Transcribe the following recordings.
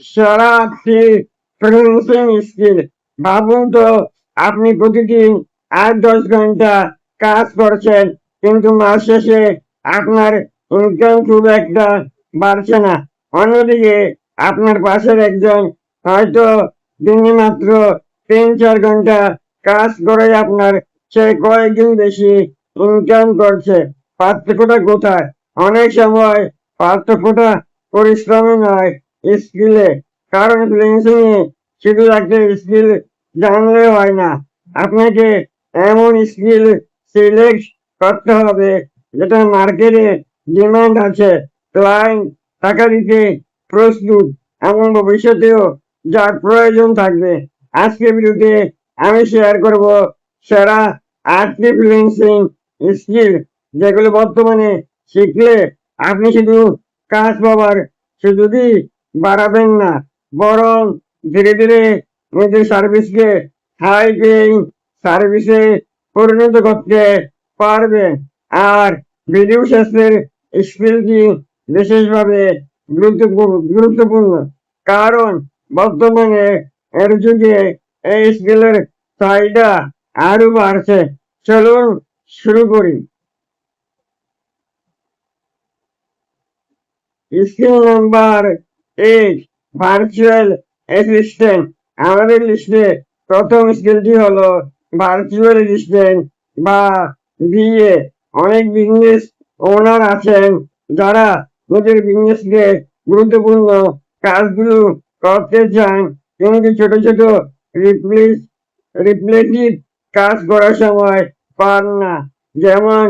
সারা freelancing skill. ভাবুন তো, আপনি প্রতিদিন 8-10 ঘন্টা কাজ করছেন, কিন্তু মাস শেষে আপনার ইনকাম খুব একটা বাড়ছে না। অন্যদিকে আপনার পাশের একজন হয়তো দিনে মাত্র 3-4 ঘন্টা কাজ করে আপনার সে কয়েকদিন বেশি ইনকাম করছে। পার্থক্যটা কোথায়? অনেক সময় পার্থক্যটা পরিশ্রমে নয়, স্কিলে। কারণ ফ্রিল্যান্সিং এ শুধু একটা স্কিল জানলে হয় না, আপনাকে এমন স্কিল সিলেক্ট করতে হবে যেটা মার্কেটে ডিমান্ড আছে, ক্লায়েন্ট টাকা দিতে প্রস্তুত, এবং ভবিষ্যতেও যার প্রয়োজন থাকবে। আজকে ভিডিওতে আমি শেয়ার করব সেরা 8টি ফ্রিল্যান্সিং স্কিল, যেগুলো বর্তমানে শিখলে আপনি শুধু কাজ পাওয়ার সুযোগই বাড়াবেন না, বরং ধীরে ধীরে নিজের সার্ভিসকে হাই পেইং সার্ভিসে পরিণত করতে পারবেন। আর ভিডিও শেষের স্কিলটি বিশেষভাবে গুরুত্বপূর্ণ, কারণ বর্তমানে এর যুগে এই স্কিলের চাহিদা আরো বাড়ছে। চলুন শুরু করি। Skill number 8, virtual assistant. আমাদের লিস্টে প্রথম স্কিলটি হলো ভার্চুয়াল অ্যাসিস্ট্যান্ট বা ভিএ। অনেক বিজনেস ওনার আছেন যারা নিজের বিজনেসকে গুরুত্বপূর্ণ কাজগুলো করতে চান, কিন্তু ছোট ছোট রিপ্লেটিভ কাজ করার সময় পান না। যেমন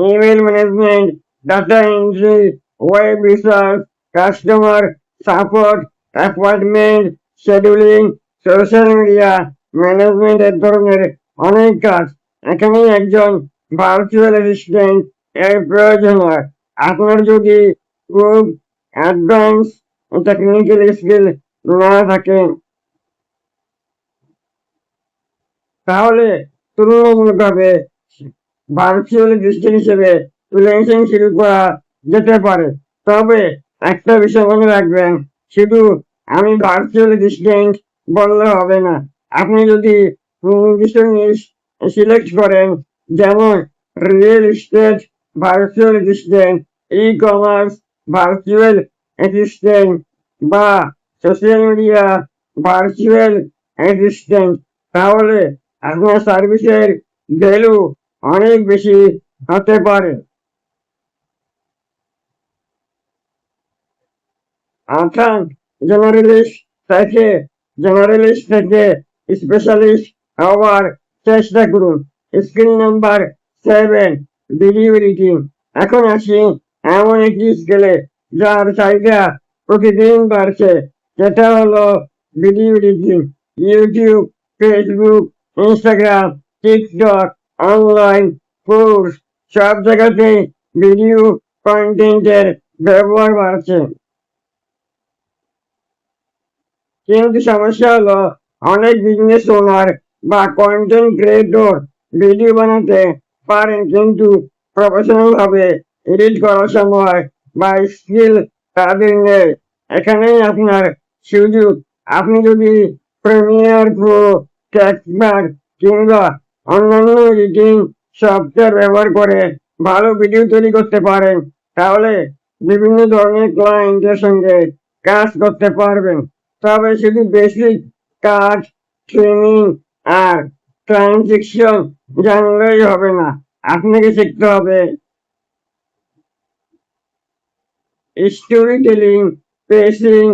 email management, data entry, web research, customer support, appointment scheduling, social media management, এর ধরনের অনেক কাজ। এখানে একজন ভার্চুয়াল অ্যাসিস্ট্যান্ট এর প্রয়োজন হয়। আপনার যদি খুব অ্যাডভান্স টেকনিক্যাল স্কিল না থাকে, তাহলে তুলনামূলকভাবে ভার্চুয়াল অ্যাসিস্ট্যান্ট হিসেবে ফ্রিল্যান্সিং শুরু করা যেতে পারে। তবে একটা বিষয় মনে রাখবেন, শুধু আমি ভার্চুয়াল অ্যাসিস্ট্যান্ট বললে হবে না। আপনি যদি নির্দিষ্ট নিশ সিলেক্ট করেন, যেমন real estate virtual assistant, e commerce virtual assistant, বা সোশ্যাল মিডিয়া ভার্চুয়াল অ্যাসিস্ট্যান্ট, তাহলে আপনার সার্ভিসের ভ্যালু অনেক বেশি হতে পারে। অর্থাৎ জেনারেলিস্ট থেকে স্পেশালিস্ট হওয়ার চেষ্টা করুন। Skill number 7, video editing. এখন আসি এমন একটি স্কিলে যার চাহিদা প্রতিদিন বাড়ছে, যেটা হলো video editing. YouTube, Facebook, Instagram, TikTok, online course, সব জায়গাতে ভিডিও কন্টেন্টের ব্যবহার বাড়ছে। কিন্তু সমস্যা হলো, অনেক বিজনেস ওনার বা কন্টেন্ট ক্রিয়েটর ভিডিও বানাতে পারেন, কিন্তু প্রফেশনাল ভাবে এডিট করার সময় বা স্কিল তাদের নেই। এখানেই আপনার সুযোগ। আপনি যদি প্রিমিয়ার প্রো, ক্যাটব্যাক কিংবা অন্যান্য এডিটিং সফটওয়্যার ব্যবহার করে ভালো ভিডিও তৈরি করতে পারেন, তাহলে বিভিন্ন ধরনের ক্লায়েন্টের সঙ্গে কাজ করতে পারবেন। তবে শুধু বেসিক কাজ, ট্রেনিং আর ট্রানজেকশন জানলেই হবে না, আপনাকে শিখতে হবে story telling, পেসিং,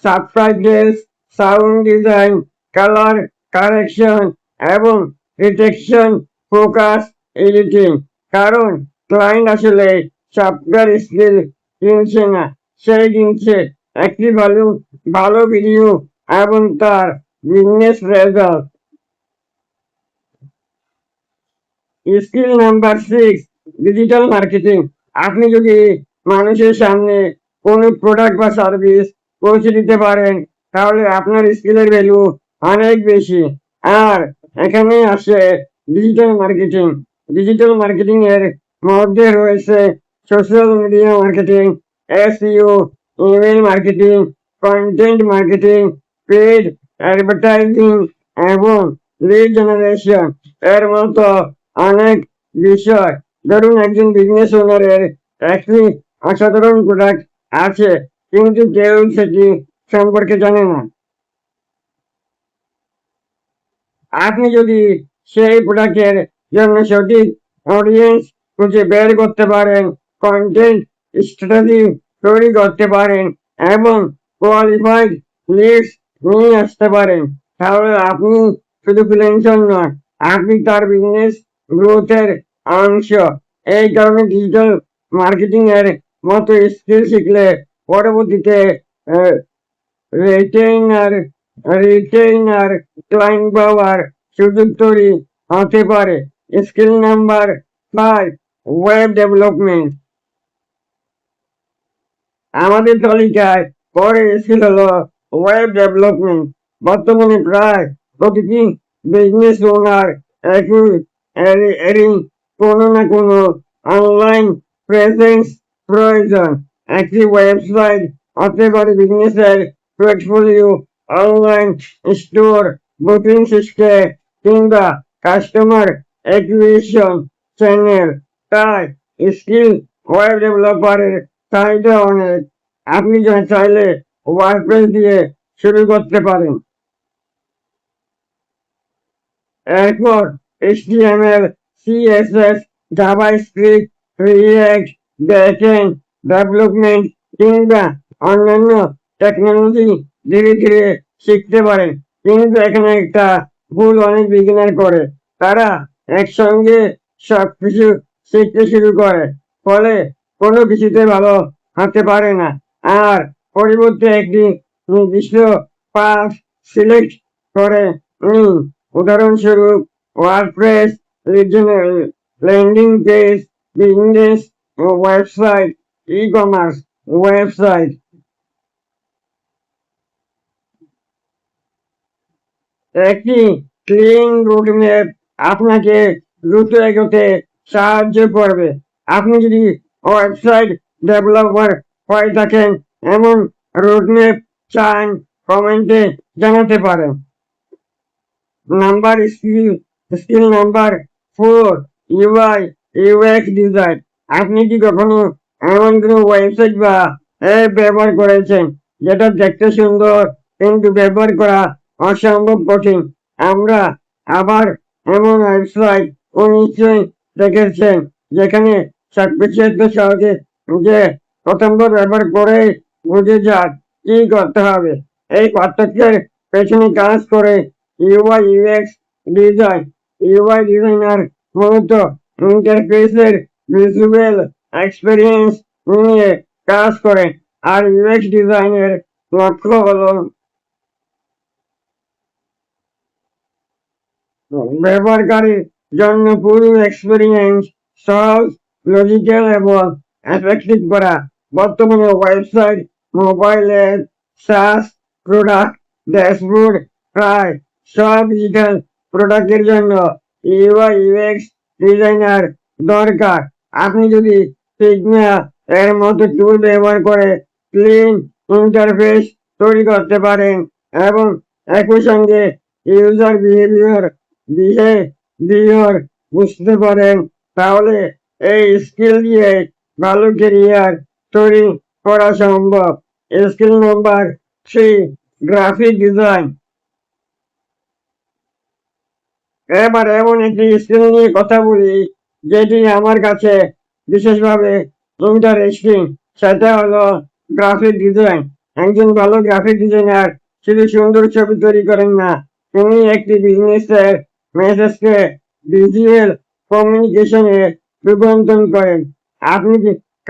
subtitles, sound design, colour correction এবং ডিটেকশন, ফোকাস এডিটিং। কারণ ক্লায়েন্ট আসলে সফটওয়্যার স্কিল কিনছে না, সেই কিনছে একটি ভালো ভিডিও এবং তার business result. Skill number 6, digital marketing. আপনি যদি মানুষের সামনে কোনো প্রোডাক্ট বা সার্ভিস পৌঁছে দিতে পারেন, তাহলে আপনার স্কিলের ভ্যালু অনেক বেশি। আর এখানে আসে ডিজিটাল মার্কেটিং। ডিজিটাল মার্কেটিং এর মধ্যে রয়েছে social media marketing, SEO, email marketing, content marketing, paid advertising এবং লিড জেনারেশন এর মতো অনেক বিষয়। ধরুন একজন বিজনেস ওনারের একটি অসাধারণ প্রোডাক্ট আছে, কিন্তু কেউ সেটি সম্পর্কে জানে না। আপনি যদি সেই প্রোডাক্টের জন্য সঠিক অডিয়েন্স খুঁজে বের করতে পারেন, কন্টেন্ট স্ট্র্যাটেজি তৈরি করতে পারেন এবং কোয়ালিফাইড লিডস নিয়ে আসতে পারেন, তাহলে আপনি শুধু ফ্রিল্যান্সার নয়, আপনি তার বিজনেস গ্রোথের অংশ। এই কারণে ডিজিটাল মার্কেটিং এর মতো স্কিল শিখলে পরবর্তীতে রিটেইনার রিটেইনার ক্লায়েন্ট পাওয়ার সুযোগ তৈরি হতে পারে। Skill number 5, web development. আমাদের তালিকায় পরে স্কিল হলো ওয়েব ডেভেলপমেন্ট। বর্তমানে প্রায় প্রতিটি বিজনেস ওনার এরই কোনো না কোনো অনলাইন প্রেজেন্স প্রয়োজন। একটি ওয়েবসাইট হতে পারে বিজনেসের portfolio, online store, booking system কিংবা কাস্টমার অ্যাকুইজিশন চ্যানেল। তাই স্কিল ওয়েব ডেভেলপারের চাহিদা অনেক। আপনি চাইলে ওয়ার্ডপ্রেস দিয়ে শুরু করতে পারেন। এরপর HTML, CSS, JavaScript, react, backend development কিংবা অন্যান্য টেকনোলজি ধীরে ধীরে শিখতে পারেন। কিন্তু এখানে একটা ভুল অনেক বিগিনার করে, তারা একসঙ্গে সবকিছু শিখতে শুরু করে, ফলে কোনো কিছুতে ভালো হতে পারে না। আর পরিবর্তে একটি নির্দিষ্ট পাথ সিলেক্ট করে নিন। উদাহরণস্বরূপ WordPress, landing page, business website, ecommerce website. একটি ক্লিন রুটম্যাপ আপনাকে দ্রুত এগোতে সাহায্য করবে। আপনি যদি ওয়েবসাইট ডেভেলপার হয়ে থাকেন, এমন রুটম্যাপ চান, কমেন্টে জানাতে পারেন। Skill number 4, UI UX design. আপনি কি কখনো এমন কোনো ওয়েবসাইট বা অ্যাপ ব্যবহার করেছেন যেটা দেখতে সুন্দর কিন্তু ব্যবহার করা অসম্ভব কঠিন? আমরা আবার এমন ওয়েবসাইট নিশ্চয়ই দেখেছেন যেখানে সবকিছু এত সহজে যে প্রথমবার ব্যবহার করে বুঝে যান কি করতে হবে। এই পার্থক্যের পেছনে কাজ করে UI UX design. UI designer মূলত ইন্টারফেসের ভিজুয়াল এক্সপিরিয়েন্স নিয়ে কাজ করে, আর UX ডিজাইনের লক্ষ্য হলো ব্যবহারকারীর জন্য পুরো এক্সপিরিয়েন্স সহজ, লজিক্যাল এবং এফেক্টিভ করা। বর্তমানে website, mobile app, SaaS product, dashboard, প্রায় সব ডিজিটাল প্রোডাক্টের জন্য UI UX ডিজাইনার দরকার। আপনি যদি ফিগমা এর মতো টুল ব্যবহার করে ক্লিন ইন্টারফেস তৈরি করতে পারেন এবং একই সঙ্গে ইউজার বিহেভিয়ার বুঝতে পারেন, তাহলে এই স্কিল দিয়ে ভালো ক্যারিয়ার তৈরি করা সম্ভব। Skill number 3, graphic design. এবার এমন একটি স্কিল নিয়ে কথা বলি যেটি আমার কাছে বিশেষভাবে ইন্টারেস্টিং, সেটা হলো গ্রাফিক ডিজাইন। একজন ভালো গ্রাফিক ডিজাইনার শুধু সুন্দর ছবি তৈরি করেন না, তিনি একটি বিজনেসের মেসেজকে ভিজুয়াল কমিউনিকেশনে রূপান্তর করেন। আপনি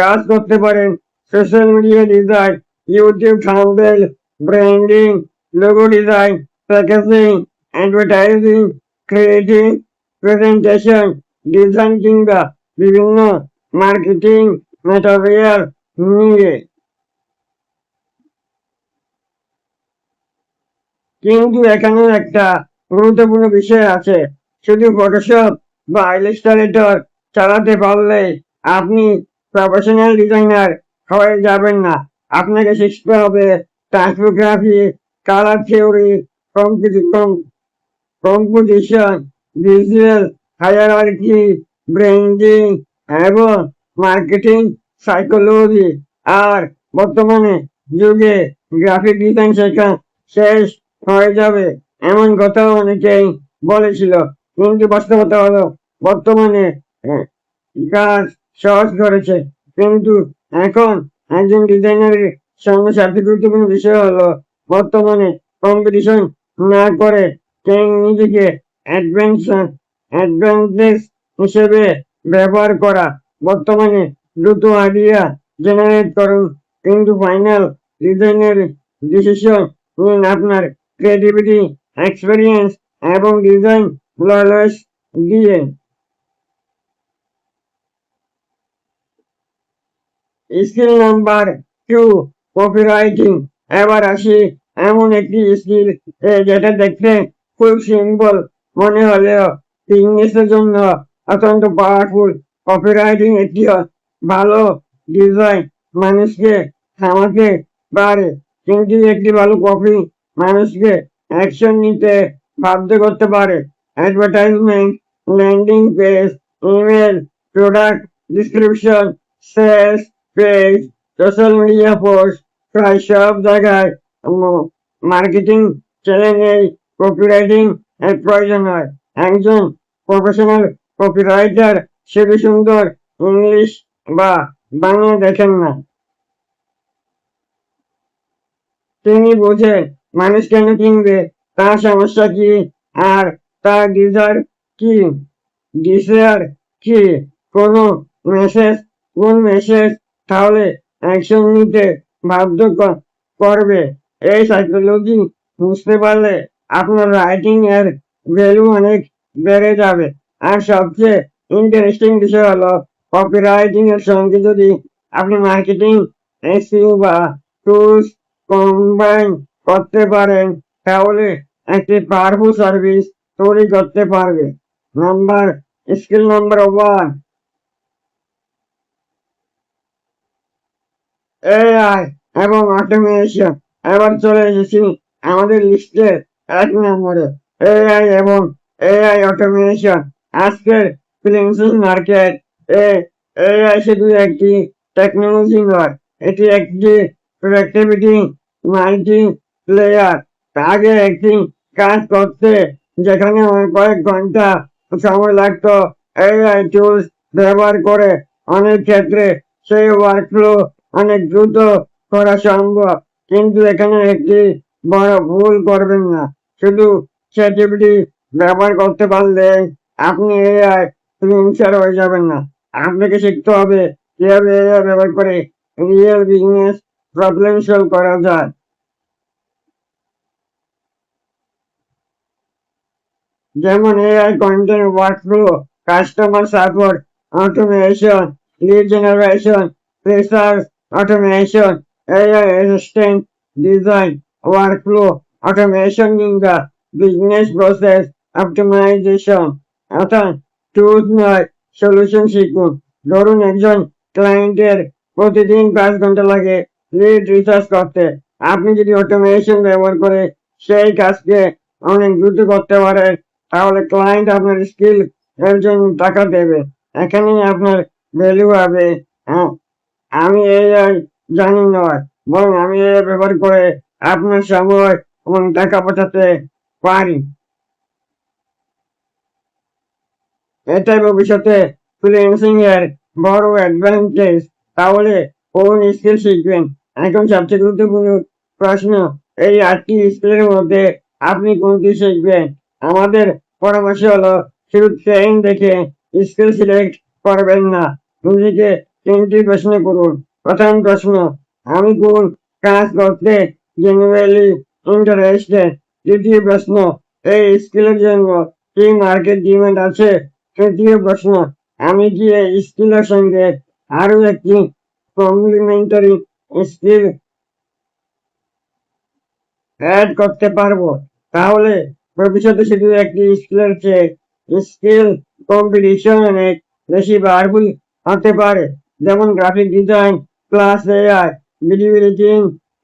কাজ করতে পারেন social media design, YouTube thumbnail, branding, logo design, packaging, advertising, creative presentation design কিংবা বিভিন্ন মার্কেটিং ম্যাটেরিয়াল নিয়ে। কিন্তু এখানেও একটা গুরুত্বপূর্ণ বিষয় আছে, শুধু ফটোশপ বা ইলাস্ট্রেটর চালাতে পারলে আপনি প্রফেশনাল ডিজাইনার হয়ে যাবেন না। আপনাকে শিখতে হবে typography, colour theory, composition, visual hierarchy, branding এবং মার্কেটিং সাইকোলজি। আর বর্তমানে যুগে গ্রাফিক ডিজাইন শেখা শেষ হয়ে যাবে এমন কথাও অনেকেই বলেছিল, কিন্তু বাস্তবতা হলো বর্তমানে আহ, কাজ সহজ করেছে। কিন্তু এখন একজন ডিজাইনারের সঙ্গে সবচেয়ে গুরুত্বপূর্ণ বিষয় হলো বর্তমানে কম্পিটিশন না করে কেউ নিজেকে অ্যাডভান্টেজ হিসেবে ব্যবহার করা। বর্তমানে দ্রুত আইডিয়া জেনারেট করুন, কিন্তু ফাইনাল ডিজাইনের ডিসিশন নিন আপনার ক্রিয়েটিভিটি, এক্সপেরিয়েন্স এবং ডিজাইন ফ্ললেস দিয়ে। Skill number 2, copywriting. এবার আসি এমন একটি স্কিল যেটা দেখতে খুব সিম্পল মনে হলেও বিজনেসের জন্য অত্যন্ত পাওয়ারফুল। কপিরাইটিং একটি ভালো ডিজাইন মানুষকে থামাতে পারে, কিন্তু একটি ভালো কপি মানুষকে অ্যাকশন নিতে বাধ্য করতে পারে। Advertisement, landing page, email, product description, sales page, social media post, প্রায় সব জায়গায় মার্কেটিং চ্যানেলেই কপিরাইটিং এর প্রয়োজন হয়। একজন প্রফেশনাল কপিরাইটার শুধু সুন্দর ইংলিশ বা বাংলা দেখেন না, তিনি বোঝেন মানুষ কেন কিনবে, তার সমস্যা কি, আর তার কি ডিজায়ার কি, কোনো মেসেজ কোন মেসেজ তাহলে অ্যাকশন নিতে বাধ্য করবে। এই সাইকোলজি বুঝতে পারলে আপনার রাইটিং এর ভ্যালু অনেক বেড়ে যাবে। আর সবচেয়ে ইন্টারেস্টিং বিষয় হলো কপিরাইটিং এর সঙ্গে যদি আপনি মার্কেটিং, এসইও বা টুলস কম্বাইন করতে পারেন, তাহলে একটি পাওয়ারফুল সার্ভিস তৈরি করতে পারবে। স্কিল নাম্বার 1, এআই এবং অটোমেশন। এবার চলে এসেছি আমাদের লিস্টের 1 নম্বরে, এআই অটোমেশন। আজকের ফ্রিল্যান্সিং মার্কেট এ এআই শুধু একটি টেকনোলজি নয়, এটি একটি প্রোডাক্টিভিটি মাল্টিপ্লেয়ার। আগে একটি কাজ করতে যেখানে কয়েক ঘন্টা সময় লাগতো, এআই টুলস ব্যবহার করে অনেক ক্ষেত্রে সেই ওয়ার্কফ্লো অনেক দ্রুত করা সম্ভব। কিন্তু এখানে একটি বড় ভুল করবেন না। শুধু চ্যাটজিপিটি ব্যবহার করতে পারলে আপনি এআই ফ্রিল্যান্সার হয়ে যাবেন না। আপনাকে শিখতে হবে কিভাবে এআই ব্যবহার করে রিয়েল বিজনেস প্রবলেম সলভ করা যায়। যেমন AI content workflow, customer support automation, lead generation, research automation, AI assistant, design, workflow, automation কিংবা business process optimization। অর্থাৎ টুলস নয়, সলিউশন শিখুন। ধরুন একজন ক্লায়েন্টের প্রতিদিন 5 ঘন্টা লাগে লিড রিসার্চ করতে। আপনি যদি অটোমেশন ব্যবহার করে সেই কাজকে অনেক দ্রুত করতে পারেন, তাহলে ক্লায়েন্ট আপনার স্কিল এর জন্য টাকা দেবে। এখানেই আপনার ভ্যালু হবে। আমি এআই জানি নয়, বরং আমি এআই ব্যবহার করে আপনার সময় এবং টাকা বাঁচাতে পারি। এটাই ভবিষ্যতে ফ্রিল্যান্সিং এর বড় অ্যাডভান্টেজ। তাহলে কোন স্কিল শিখবেন? এখন সবচেয়ে গুরুত্বপূর্ণ প্রশ্ন, এই 8টি স্কিলের মধ্যে আপনি কোনটি শিখবেন? আমাদের পরামর্শ হলো শুধু ট্রেন দেখে স্কিল সিলেক্ট করবেন না, নিজেকে 3টি প্রশ্ন করুন। প্রথম প্রশ্ন, আমি কোন কাজ করতে জেনুইনলি ইন্টারেস্টেড? দ্বিতীয় প্রশ্ন, এই স্কিলের জন্য কি মার্কেট ডিমান্ড আছে? তৃতীয় প্রশ্ন, আমি কি এই স্কিলের সঙ্গে আরো একটি কমপ্লিমেন্টারি স্কিল অ্যাড করতে পারবো? তাহলে ভবিষ্যতে শুধু একটি স্কিলের চেয়ে স্কিল কম্পিটিশন অনেক বেশি পাওয়ারফুল হতে পারে। যেমন graphic design plus AI, video editing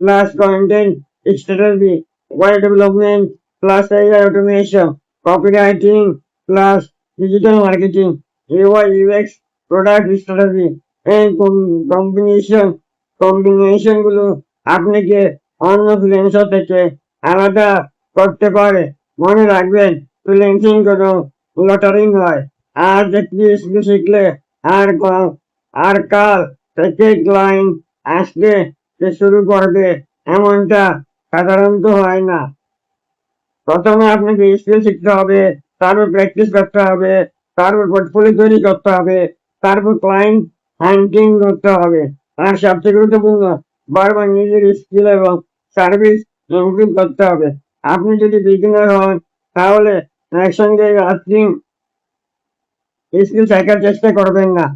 plus content strategy, web development plus AI automation, copywriting plus digital marketing, UI UX product strategy। এই কম্বিনেশন গুলো আপনাকে অন্য ফ্রিল্যান্সার থেকে আলাদা করতে পারে। মনে রাখবেন, ফ্রিল্যান্সিং কোনো লটারি নয়। আজ একটি স্কিল শিখলে আর কাল থেকে ক্লায়েন্ট আসতে সে শুরু করবে এমনটা সাধারণত হয় না। প্রথমে আপনাকে স্কিল শিখতে হবে, তারপর প্র্যাকটিস করতে হবে, তারপর পোর্টফোলিও তৈরি করতে হবে, তারপর ক্লায়েন্ট হান্টিং করতে হবে। আর সবচেয়ে গুরুত্বপূর্ণ, বারবার নিজের স্কিল এবং সার্ভিস ইমপ্রুভ করতে হবে। আপনি যদি বিগিনার হন, তাহলে একসঙ্গে 8 দিন স্কিল শেখার চেষ্টা করবেন না।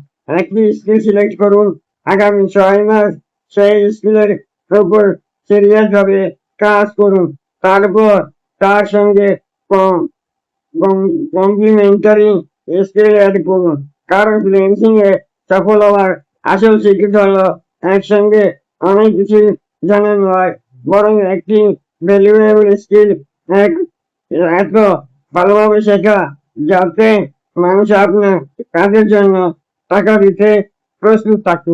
একটি স্কিল সিলেক্ট করুন, আগামী 6 মাস সেই স্কিলের উপর সিরিয়াস ভাবে কাজ করুন, তারপর তার সঙ্গে কমপ্লিমেন্টারি স্কিল অ্যাড করুন। কারণ ফ্রিল্যান্সিং এ সফল হওয়ার আসল সিক্রেট হলো একসঙ্গে অনেক কিছু জানা নয়, বরং একটি ভ্যালুয়েবল স্কিল এত ভালোভাবে শেখা যাতে মানুষ আপনার কাজের জন্য টাকা দিতে প্রস্তুত থাকে।